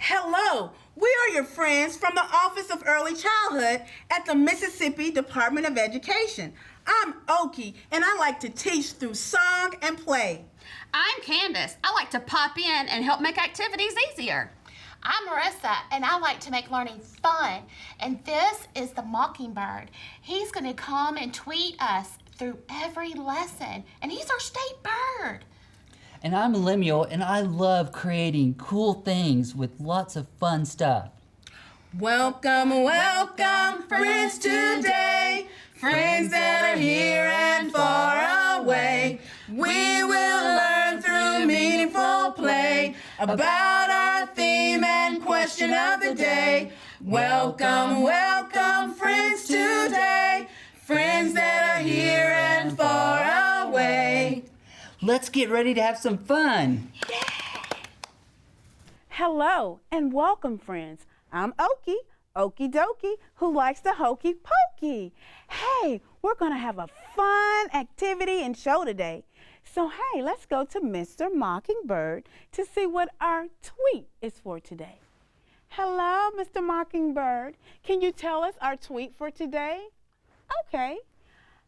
Hello, we are your friends from the Office of Early Childhood at the Mississippi Department of Education. I'm Oki, and I like to teach through song and play. I'm Candace. I like to pop in and help make activities easier. I'm Marissa, and I like to make learning fun. And this is the Mockingbird. He's going to come and tweet us through every lesson, and he's our state bird. And I'm Lemuel, and I love creating cool things with lots of fun stuff. Welcome, welcome, friends today, friends that are here and far away. We will learn through meaningful play about our theme and question of the day. Welcome, welcome, friends today, friends that are here and far away. Let's get ready to have some fun. Hello and welcome, friends. I'm Okie, Okie Dokie, who likes the hokey pokey. Hey, we're gonna have a fun activity and show today. So hey, let's go to Mr. Mockingbird to see what our tweet is for today. Hello, Mr. Mockingbird. Can you tell us our tweet for today? Okay.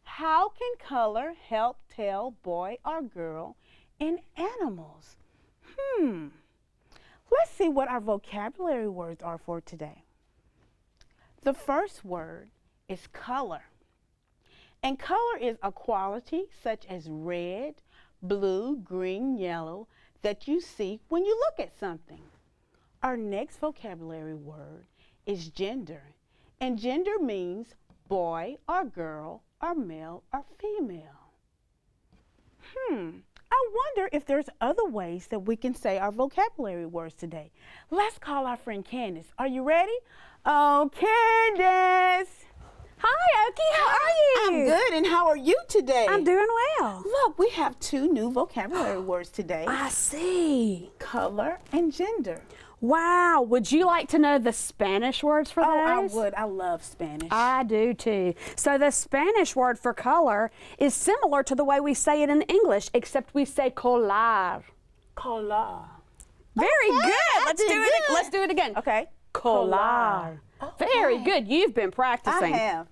How can color help tell boy or girl in animals? Let's see what our vocabulary words are for today. The first word is color. And color is a quality such as red, blue, green, yellow that you see when you look at something. Our next vocabulary word is gender. And gender means boy or girl or male or female. I wonder if there's other ways that we can say our vocabulary words today. Let's call our friend Candace. Are you ready? Oh, Candace! Hi, Oki. How are you? I'm good, and how are you today? I'm doing well. Look, we have two new vocabulary words today. I see. Color and gender. Wow. Would you like to know the Spanish words for those? I would. I love Spanish. I do too. So the Spanish word for color is similar to the way we say it in English, except we say colar. Color. Very good. Let's do it. good. Let's do it again. Okay. Colar. Okay. Very good. You've been practicing. I have.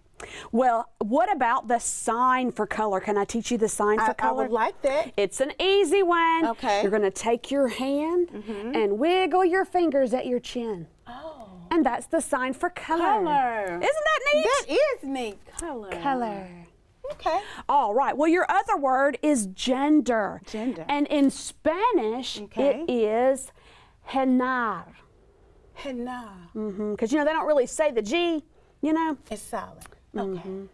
Well, what about the sign for color? Can I teach you the sign for I color? would like that. It's an easy one. Okay. You're going to take your hand and wiggle your fingers at your chin. Oh. And that's the sign for color. Color. Isn't that neat? That is neat. Color. Color. Okay. All right. Well, your other word is gender. Gender. And in Spanish, Okay. it is genar. Henna. Because, you know, they don't really say the G, you know. It's solid. Okay.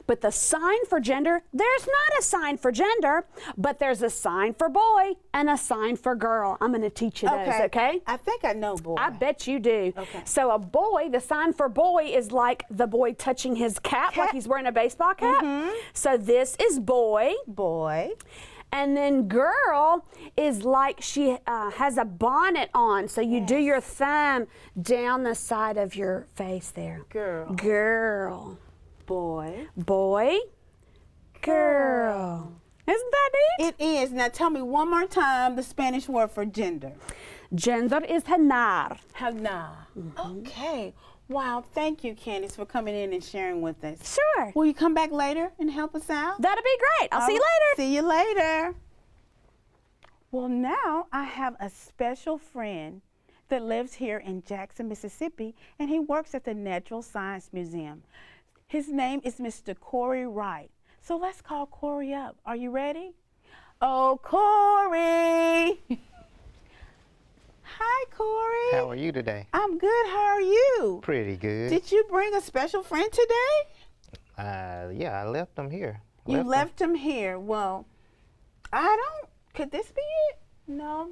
But the sign for gender, there's not a sign for gender, but there's a sign for boy and a sign for girl. I'm going to teach you those, okay? I think I know boy. I bet you do. Okay. So a boy, the sign for boy is like the boy touching his cap, like he's wearing a baseball cap. So this is boy. Boy. And then girl is like she has a bonnet on. So you do your thumb down the side of your face there. Girl. Girl. Boy. Boy. Girl. Isn't that neat? It is. Now tell me one more time the Spanish word for gender. Gender is genar. Henna. Okay. Wow. Thank you, Candace, for coming in and sharing with us. Sure. Will you come back later and help us out? That'll be great. I'll see you later. See you later. Well, now I have a special friend that lives here in Jackson, Mississippi, and he works at the Natural Science Museum. His name is Mr. Corey Wright. So let's call Corey up. Are you ready? Oh, Corey. Hi, Corey. How are you today? I'm good. How are you? Pretty good. Did you bring a special friend today? Yeah, I left them here. You left him here. Well, could this be it? No,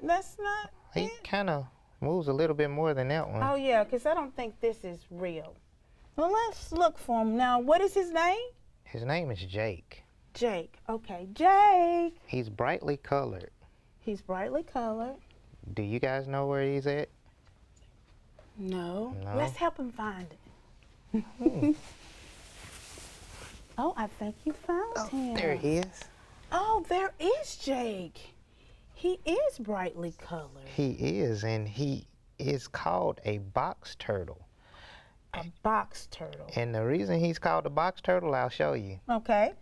that's not He it. kind of moves a little bit more than that one. Oh, yeah, because I don't think this is real. Well, let's look for him. Now, what is his name? His name is Jake. Jake. Okay, Jake. He's brightly colored. He's brightly colored. Do you guys know where he's at? No. No. Let's help him find it. Oh, I think you found him. There he is. Oh, there is Jake. He is brightly colored. He is, and he is called a box turtle. A box turtle. And the reason he's called a box turtle, I'll show you. Okay.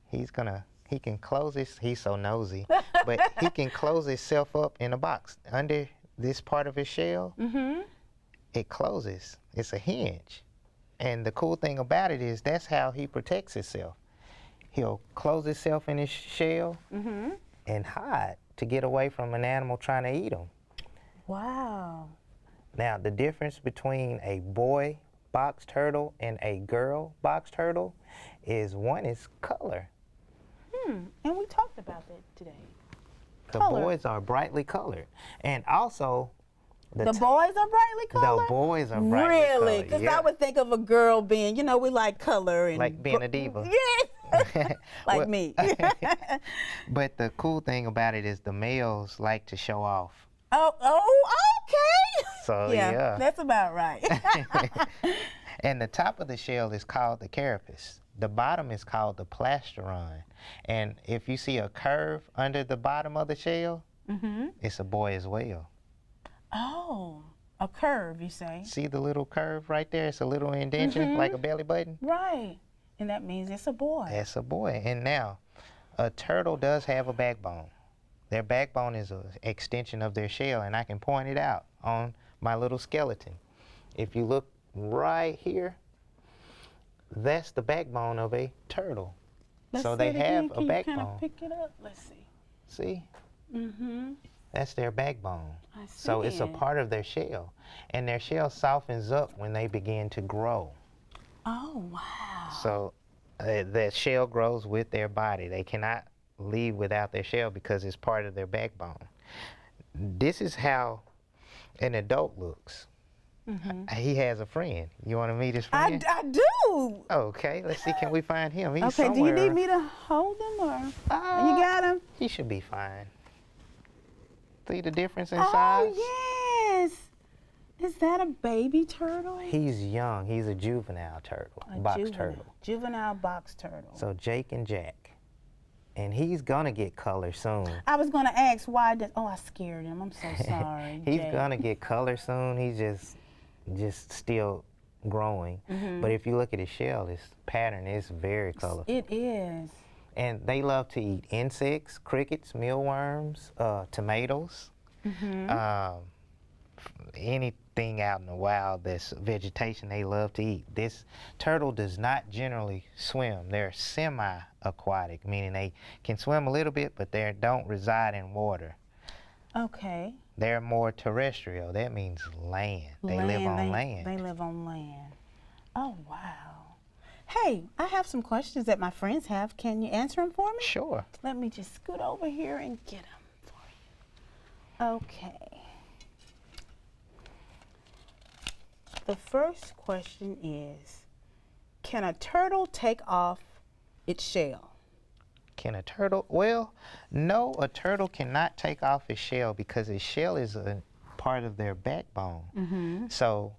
He can close his, he's so nosy, but he can close himself up in a box. Under this part of his shell, it closes. It's a hinge. And the cool thing about it is that's how he protects himself. He'll close himself in his shell and hide to get away from an animal trying to eat him. Wow. Now, the difference between a boy box turtle and a girl box turtle is one is color. And we talked about that today. The Color. boys are brightly colored. And also, The boys are brightly colored? The boys are brightly really? colored. Because Yeah. I would think of a girl being, you know, we like color and Like being a diva. Yeah. Like Well, me. But the cool thing about it is the males like to show off. Okay. So Yeah, that's about right. And the top of the shell is called the carapace. The bottom is called the plasteron. And if you see a curve under the bottom of the shell, it's a boy as well. Oh, a curve, you say? See the little curve right there? It's a little indentation, like a belly button. Right. And that means it's a boy. That's a boy. And now, a turtle does have a backbone. Their backbone is an extension of their shell, and I can point it out on my little skeleton. If you look right here, that's the backbone of a turtle. Let's So see they it have again. a Can you backbone. kind of pick it up? Let's see. See? Mm-hmm. That's their backbone. I So it's a see. part of their shell. And their shell softens up when they begin to grow. Oh, wow. So that shell grows with their body. They cannot leave without their shell because it's part of their backbone. This is how an adult looks. He has a friend. You want to meet his friend? I do. Okay, let's see. Can we find him? He's Okay, do you somewhere. need me to hold him or? You got him? He should be fine. See the difference in Oh, size? yes. Is that a baby turtle? He's young. He's a juvenile turtle, box turtle. Juvenile box turtle. So Jake and Jack. And he's gonna get color soon. I was going to ask why did, I scared him. I'm so sorry. He's Jake. gonna get color soon. He's just still growing. But if you look at his shell, his pattern is very colorful. It is. And they love to eat insects, crickets, mealworms, tomatoes, anything out in the wild that's vegetation they love to eat. This turtle does not generally swim. They're semi-aquatic, meaning they can swim a little bit, but they don't reside in water. Okay. They're more terrestrial. That means land. They live on land. They live on land. Oh, wow. Hey, I have some questions that my friends have. Can you answer them for me? Sure. Let me just scoot over here and get them for you. Okay. The first question is, can a turtle take off its shell? Can a turtle? Well, no, a turtle cannot take off its shell because its shell is a part of their backbone. So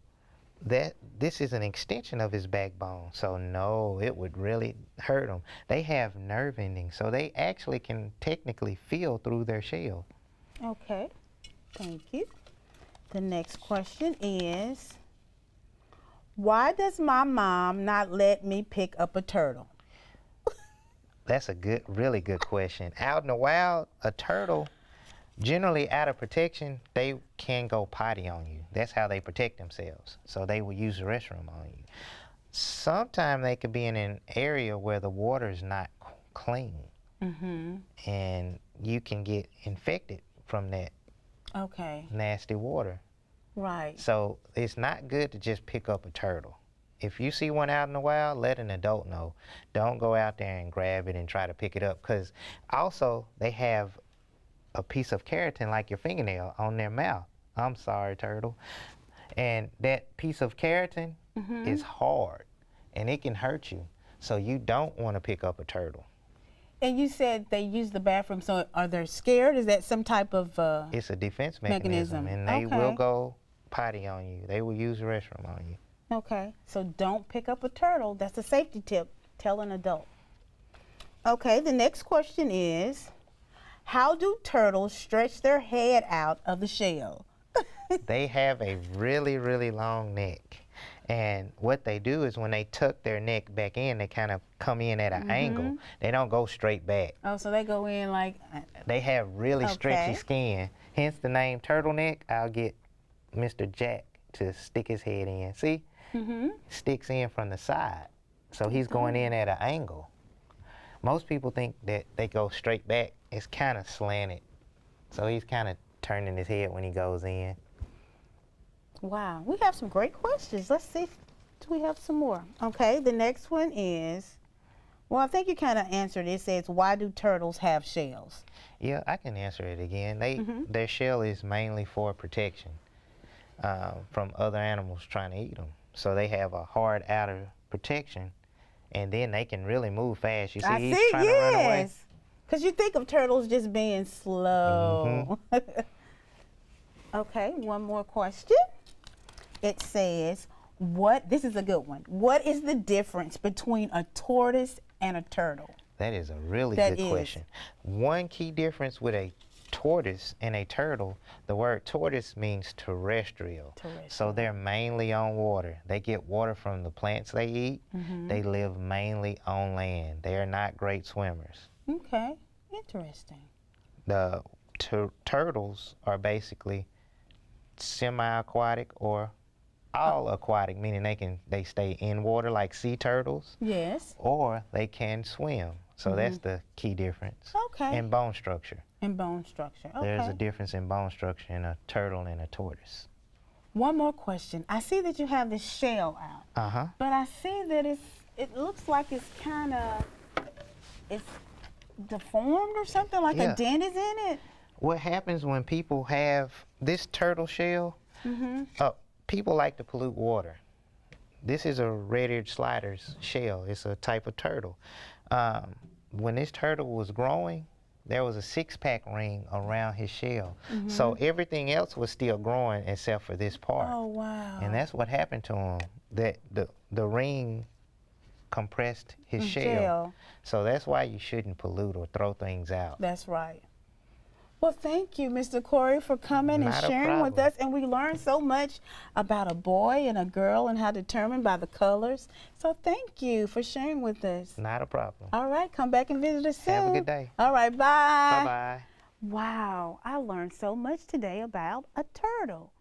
this is an extension of his backbone. So no, it would really hurt them. They have nerve endings, so they actually can technically feel through their shell. Okay, thank you. The next question is, why does my mom not let me pick up a turtle? That's a really good question. Out in the wild, a turtle, generally out of protection, they can go potty on you. That's how they protect themselves. So they will use the restroom on you. Sometimes they could be in an area where the water is not clean. And you can get infected from that nasty water. Right. So it's not good to just pick up a turtle. If you see one out in the wild, let an adult know. Don't go out there and grab it and try to pick it up, because also they have a piece of keratin like your fingernail on their mouth. I'm sorry, turtle. And that piece of keratin is hard and it can hurt you. So you don't want to pick up a turtle. And you said they use the bathroom, so are they scared? Is that some type of It's a defense mechanism. And they will go potty on you. They will use the restroom on you. Okay, so don't pick up a turtle. That's a safety tip. Tell an adult. Okay, the next question is, How do turtles stretch their head out of the shell? They have a really, really long neck. And what they do is when they tuck their neck back in, they kind of come in at an angle. They don't go straight back. Oh, so they go in like... They have really stretchy Okay. skin. Hence the name turtleneck. I'll get Mr. Jack to stick his head in. See? Sticks in from the side. So he's going in at an angle. Most people think that they go straight back. It's kind of slanted. So he's kind of turning his head when he goes in. Wow, we have some great questions. Let's see, do we have some more? Okay, the next one is, well, I think you kind of answered it. It says, why do turtles have shells? Yeah, I can answer it again. Their shell is mainly for protection from other animals trying to eat them. So they have a hard outer protection, and then they can really move fast. You see, he's trying to run away. Because you think of turtles just being slow. Okay, one more question. It says, this is a good one. What is the difference between a tortoise and a turtle? That is a really good question. One key difference with a tortoise and a turtle, the word tortoise means terrestrial. So they're mainly on water. They get water from the plants they eat. They live mainly on land. They are not great swimmers. Okay, interesting. The turtles are basically semi-aquatic or all aquatic, meaning they stay in water like sea turtles. Yes. Or they can swim. So that's the key difference. Okay. In bone structure. In bone structure. Okay. There's a difference in bone structure in a turtle and a tortoise. One more question. I see that you have this shell out. But I see that it looks like it's kind of, it's deformed or something, like a dent is in it. What happens when people have this turtle shell, people like to pollute water. This is a red-eared slider's shell. It's a type of turtle. When this turtle was growing, there was a six-pack ring around his shell. So everything else was still growing except for this part. Oh, wow. And that's what happened to him, that the ring compressed his shell. So that's why you shouldn't pollute or throw things out. That's right. Well, thank you, Mr. Corey, for coming and sharing with us. And we learned so much about a boy and a girl and how determined by the colors. So thank you for sharing with us. Not a problem. All right, come back and visit us soon. Have a good day. All right, bye. Bye-bye. Wow, I learned so much today about a turtle.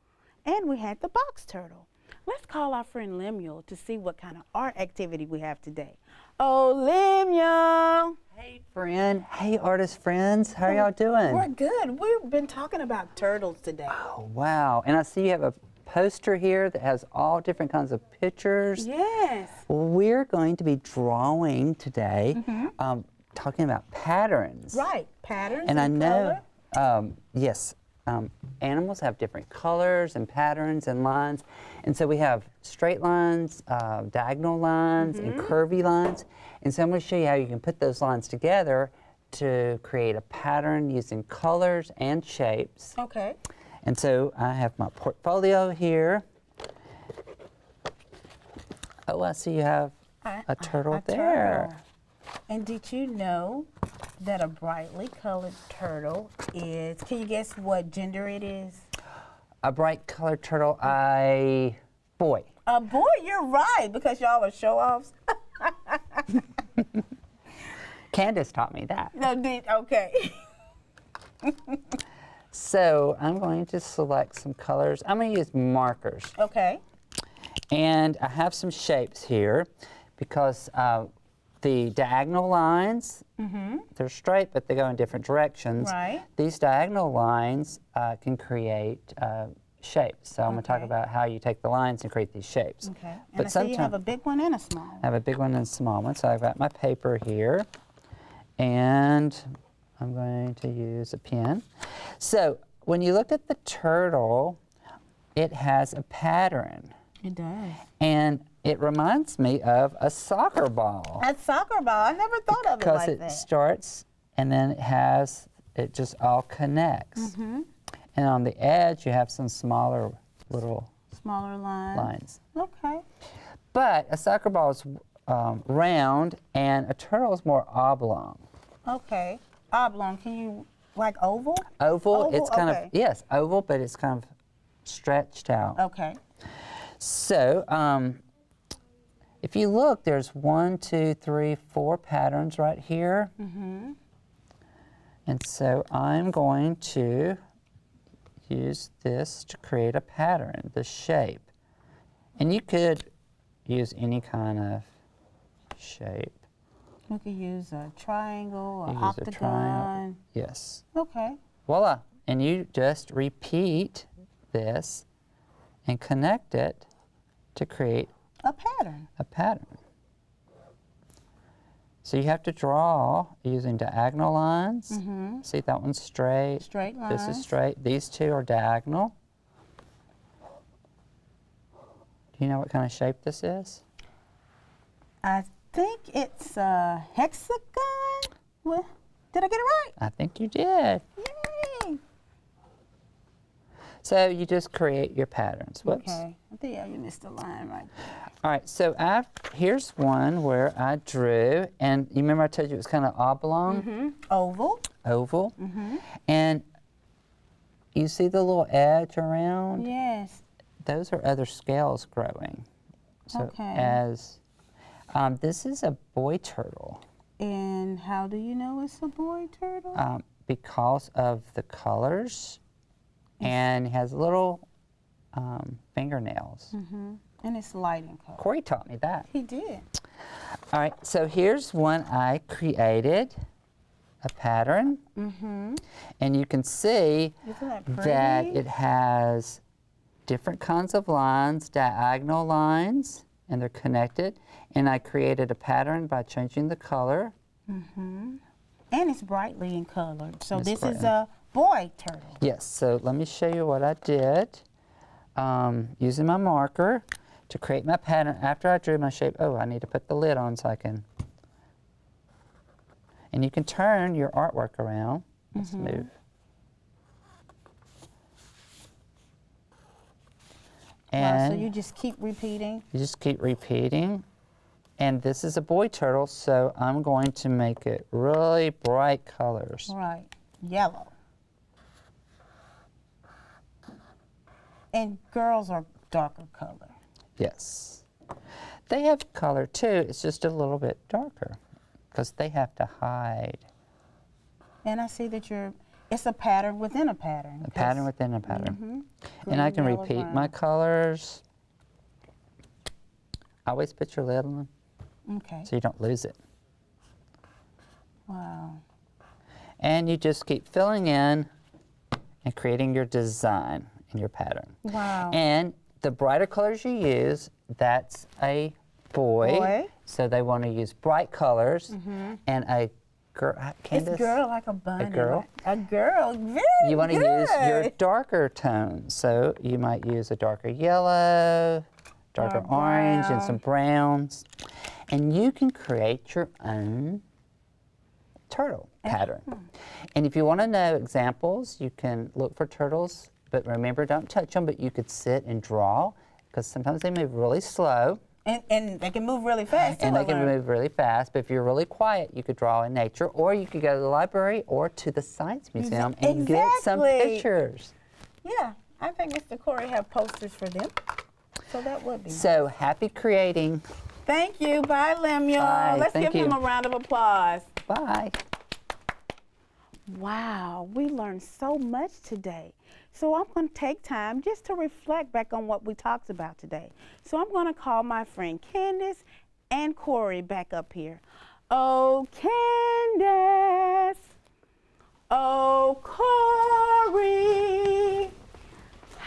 And we had the box turtle. Let's call our friend Lemuel to see what kind of art activity we have today. Oh, Lemuel. Hey, friend. Hey, artist friends. How are y'all doing? We're good. We've been talking about turtles today. Oh, wow. And I see you have a poster here that has all different kinds of pictures. Yes. We're going to be drawing today, talking about patterns. Right, patterns And I know, color. yes, animals have different colors and patterns and lines. And so we have straight lines, diagonal lines, and curvy lines. And so I'm going to show you how you can put those lines together to create a pattern using colors and shapes. Okay. And so I have my portfolio here. Oh, I see you have a turtle there. Turtle. And did you know that a brightly colored turtle is, can you guess what gender it is? A bright colored turtle, boy. A boy, you're right, because y'all are show-offs. Candace taught me that. No, okay. So I'm going to select some colors. I'm going to use markers. Okay. And I have some shapes here because the diagonal lines, they're straight, but they go in different directions. Right. These diagonal lines can create shapes. So I'm going to talk about how you take the lines and create these shapes. Okay. And I see you have a big one and a small one. I have a big one and a small one. So I've got my paper here, and I'm going to use a pen. So when you look at the turtle, it has a pattern. It does. And it reminds me of a soccer ball. A soccer ball. I never thought of it like that. Because it starts and then it just all connects. And on the edge, you have some smaller little Smaller lines. Okay. But a soccer ball is round and a turtle is more oblong. Okay. Oblong. Can you Like oval? Oval, it's kind okay. of, yes, oval, but it's kind of stretched out. Okay. So, if you look, there's 1, 2, 3, 4 patterns right here. And so I'm going to use this to create a pattern, the shape. And you could use any kind of shape. We could use a triangle, You an use a triangle. octagon. Yes. Okay. Voila. And you just repeat this and connect it to create A pattern. a pattern. So you have to draw using diagonal lines. See, that one's straight. Straight This is lines. straight. These two are diagonal. Do you know what kind of shape this is? I think it's a hexagon. Well, did I get it right? I think you did. Yay! So you just create your patterns. Whoops. Okay. I think you missed a line right there. All right, so here's one where I drew, and you remember I told you it was kind of oblong, Oval. oval, and you see the little edge around? Yes. Those are other scales growing. So Okay. as, this is a boy turtle And how do you know it's a boy turtle? because of the colors, and has little fingernails. And it's light in color. Corey taught me that. He did. All right, so here's one I created, a pattern, and you can see Isn't that that pretty? it has different kinds of lines, diagonal lines, and they're connected. And I created a pattern by changing the color. And it's brightly in color. So It's this is brightly. a boy turtle. Yes, so let me show you what I did. Using my marker to create my pattern after I drew my shape. Oh, I need to put the lid on so I can. And you can turn your artwork around. Let's move. Wow, And so you just keep repeating. you just keep repeating. And this is a boy turtle, so I'm going to make it really bright colors. Right. Yellow. And girls are darker color. Yes. They have color too, it's just a little bit darker because they have to hide. And I see that it's a pattern within a pattern. A pattern within a pattern. And I Green, can yellow, repeat my brown. colors. Always put your lid on Okay. so you don't lose it. Wow. And you just keep filling in and creating your design in your pattern. Wow. And the brighter colors you use, that's a boy. Boy. So they want to use bright colors. And a girl, Candace, It's girl like a bunny. girl? right? A girl. Very you want to good. use your darker tones. So you might use a darker yellow, darker Or orange, and brown. some browns. And you can create your own turtle pattern. And if you want to know examples, you can look for turtles, but remember, don't touch them, but you could sit and draw, because sometimes they move really slow, And they can move really fast. and too, they can I learned. move really fast. But if you're really quiet, you could draw in nature, or you could go to the library or to the Science Museum and get some Exactly. pictures. Yeah, I think Mr. Corey have posters for them. So that would be. So happy creating. Thank you. Bye, Lemuel. Bye. Let's Thank give him you. a round of applause. Bye. Wow, we learned so much today. So I'm going to take time just to reflect back on what we talked about today. So I'm going to call my friend Candace and Corey back up here. Oh, Candace. Oh, Corey.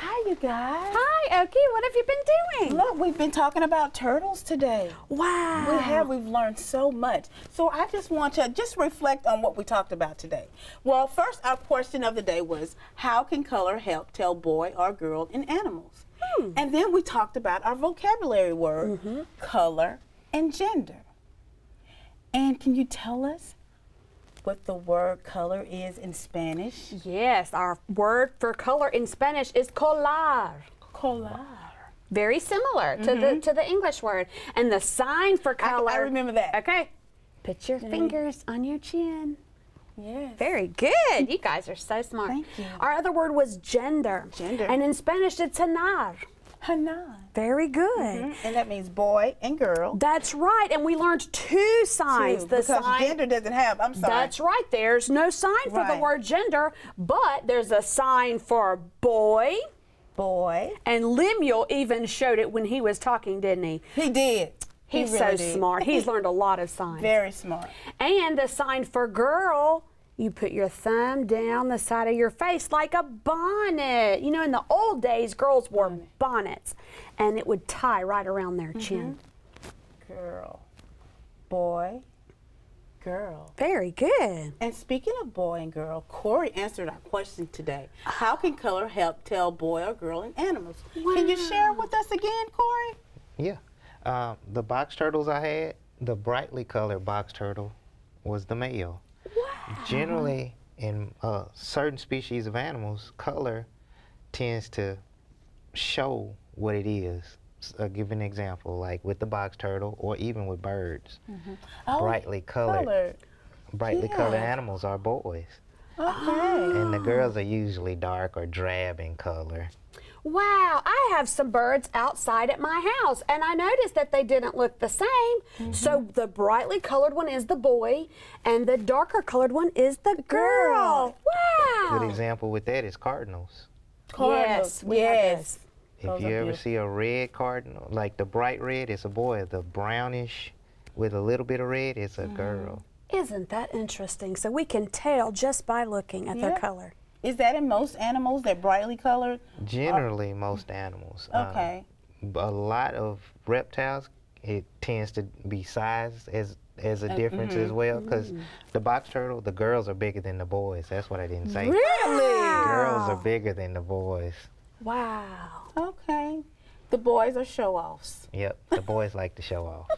Hi, you guys. Hi, Oki. What have you been doing? Look, we've been talking about turtles today. Wow. We've learned so much. So I just want to just reflect on what we talked about today. Well, first, our question of the day was, how can color help tell boy or girl in animals? And then we talked about our vocabulary word, color and gender. And can you tell us what the word color is in Spanish? Yes, our word for color in Spanish is color. Color. Very similar to the English word. And the sign for color. I remember that. Okay. Put your fingers on your chin. Yes. Very good. You guys are so smart. Thank you. Our other word was gender. Gender. And in Spanish, it's anar. Hanan. Very good. And that means boy and girl. That's right. And we learned two signs. Too, because gender doesn't have, I'm sorry. That's right. There's no sign for the Right. word gender, but there's a sign for boy. Boy. And Lemuel even showed it when he was talking, didn't he? He did. He's really so did. smart. He's learned a lot of signs. Very smart. And the sign for girl, you put your thumb down the side of your face like a bonnet. You know, in the old days, girls wore bonnets, and it would tie right around their chin. Girl. Boy. Girl. Very good. And speaking of boy and girl, Corey answered our question today. How can color help tell boy or girl in animals? Can you share with us again, Corey? Yeah. The box turtles I had, the brightly colored box turtle was the male. Wow. Generally, in certain species of animals, color tends to show what it is. I'll give an example, like with the box turtle or even with birds. Brightly colored animals are boys. Okay. And the girls are usually dark or drab in color. Wow, I have some birds outside at my house, and I noticed that they didn't look the same. So the brightly colored one is the boy, and the darker colored one is the girl. Wow. Good example with that is cardinals. Cardinals. Yes, we have Yes. this. If Those you are ever beautiful. see a red cardinal, like the bright red, it's a boy. The brownish with a little bit of red, it's a girl. Isn't that interesting? So we can tell just by looking at their Yep. color. Is that in most animals, they're brightly colored? Generally, most animals. Okay. A lot of reptiles, it tends to be size as a difference as well, because the box turtle, the girls are bigger than the boys. That's what I didn't say. Really? Girls are bigger than the boys. Wow. Okay. The boys are show-offs. Yep, the boys like to show off.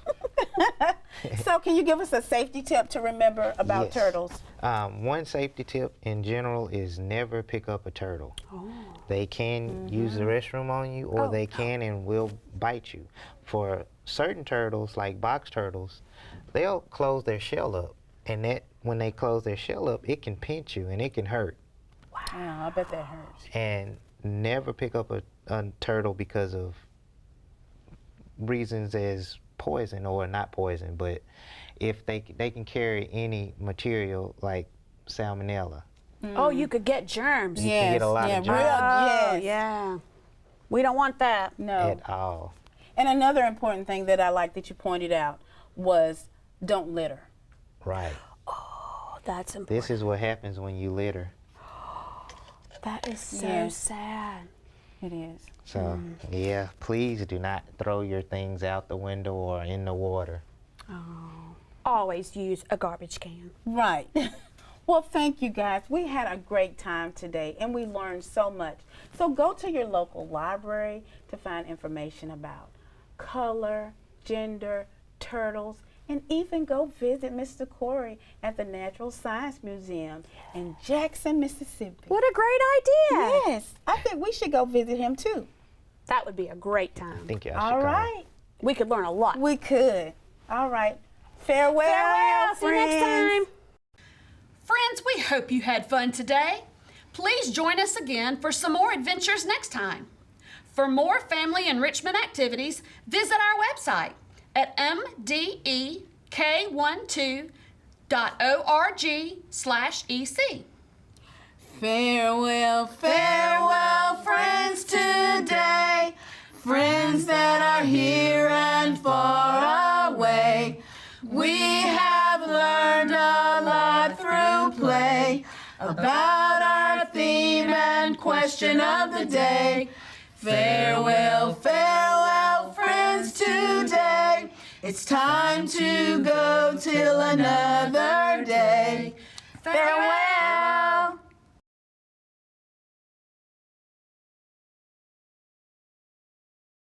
So can you give us a safety tip to remember about Yes. turtles? One safety tip in general is never pick up a turtle. They can use the restroom on you, or they can and will bite you. For certain turtles, like box turtles, they'll close their shell up, and that when they close their shell up, it can pinch you and it can hurt. Wow, I bet that hurts. And never pick up a turtle because of reasons as poison or not poison, but if they can carry any material like salmonella. Oh, you could get germs. You can get a lot of germs. Yes. Yeah. We don't want that. No. At all. And another important thing that I like that you pointed out was don't litter. Right. Oh, that's important. This is what happens when you litter. That is so Yes. sad. It is. So, yeah, please do not throw your things out the window or in the water. Always use a garbage can. Right. Well, thank you guys. We had a great time today and we learned so much. So go to your local library to find information about color, gender, turtles, and even go visit Mr. Corey at the Natural Science Museum in Jackson, Mississippi. What a great idea. Yes, I think we should go visit him too. That would be a great time. I think y'all should All come. right. We could learn a lot. We could. All right. Farewell. Farewell. See you next friends. time. Friends, we hope you had fun today. Please join us again for some more adventures next time. For more family enrichment activities, visit our website at M.G.PK4.2.org/EC. Farewell, farewell, friends today. Friends that are here and far away. We have learned a lot through play about our theme and question of the day. Farewell, farewell, friends today. It's time to go till another day. Farewell.